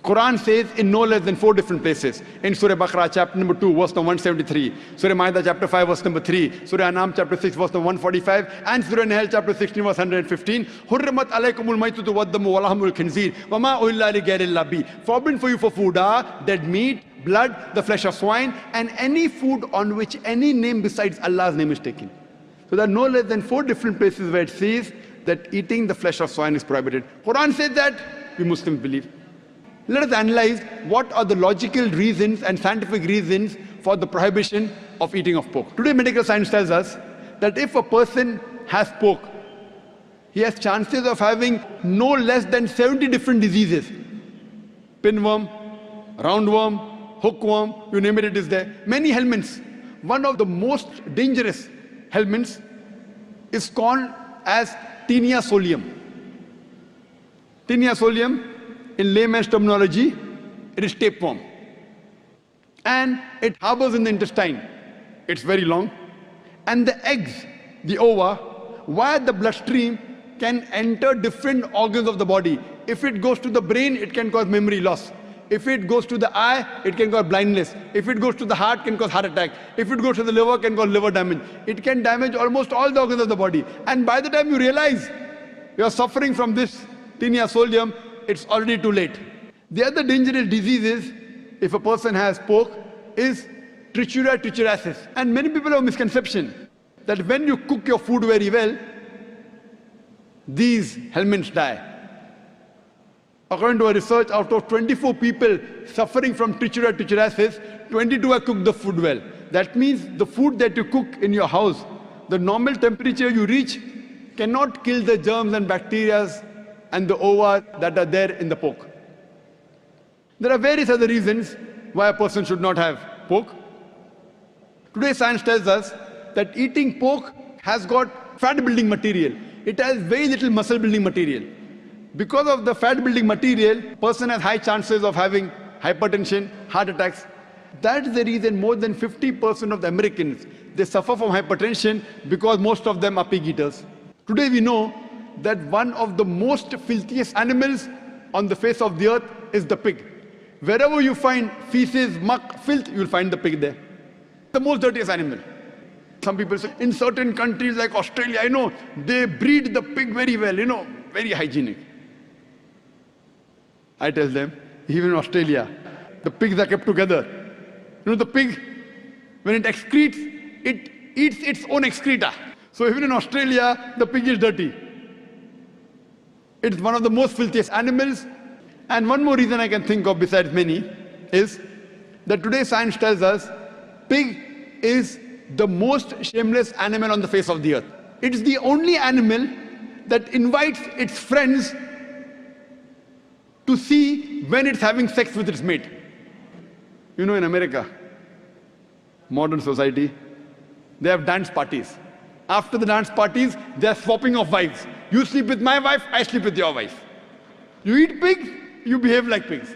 Quran says in no less than 4 different places. In Surah Baqarah chapter number 2 verse number 173, Surah Ma'idah chapter 5 verse number 3, Surah An'am chapter 6 verse number 145, and Surah Nahl chapter 16 verse 115. Hurrimat alaykumul maytatu waddamu wa lahmul khinzir wa ma uhilla li ghayrillah bi. Forbidden for you for food are dead meat, blood, the flesh of swine, and any food on which any name besides Allah's name is taken. So there are no less than 4 different places where it says that eating the flesh of swine is prohibited. Quran says that, we Muslims believe. Let us analyze what are the logical reasons and scientific reasons for the prohibition of eating of pork. Today medical science tells us that if a person has pork, he has chances of having no less than 70 different diseases. Pinworm, roundworm, hookworm, you name it, it is there. Many helminths. One of the most dangerous helminths is called as Taenia solium. Taenia solium, in layman's terminology, it is tapeworm. And it harbors in the intestine. It's very long. And the eggs, the ova, via the bloodstream can enter different organs of the body. If it goes to the brain, it can cause memory loss. If it goes to the eye, it can cause blindness. If it goes to the heart, it can cause heart attack. If it goes to the liver, it can cause liver damage. It can damage almost all the organs of the body. And by the time you realize you are suffering from this Taenia solium, it's already too late. The other dangerous diseases, if a person has pork, is trichuria trichuriasis. And many people have a misconception that when you cook your food very well, these helminths die. According to a research, out of 24 people suffering from trichuria trichuriasis, 22 have cooked the food well. That means the food that you cook in your house, the normal temperature you reach cannot kill the germs and bacteria and the ova that are there in the pork. There are various other reasons why a person should not have pork. Today science tells us that eating pork has got fat building material. It has very little muscle building material. Because of the fat building material, person has high chances of having hypertension, heart attacks. That's the reason more than 50% of the Americans, they suffer from hypertension because most of them are pig eaters. Today we know that one of the most filthiest animals on the face of the earth is the pig. Wherever you find feces, muck, filth, you will find the pig there. The most dirtiest animal. Some people say, in certain countries like Australia, I know, they breed the pig very well, very hygienic. I tell them, even in Australia, the pigs are kept together. The pig, when it excretes, it eats its own excreta. So even in Australia, the pig is dirty. It's one of the most filthiest animals. And one more reason I can think of besides many is that today science tells us pig is the most shameless animal on the face of the earth. It's the only animal that invites its friends to see when it's having sex with its mate. In America, modern society, they have dance parties. After the dance parties, they are swapping of wives. You sleep with my wife, I sleep with your wife. You eat pig, you behave like pigs.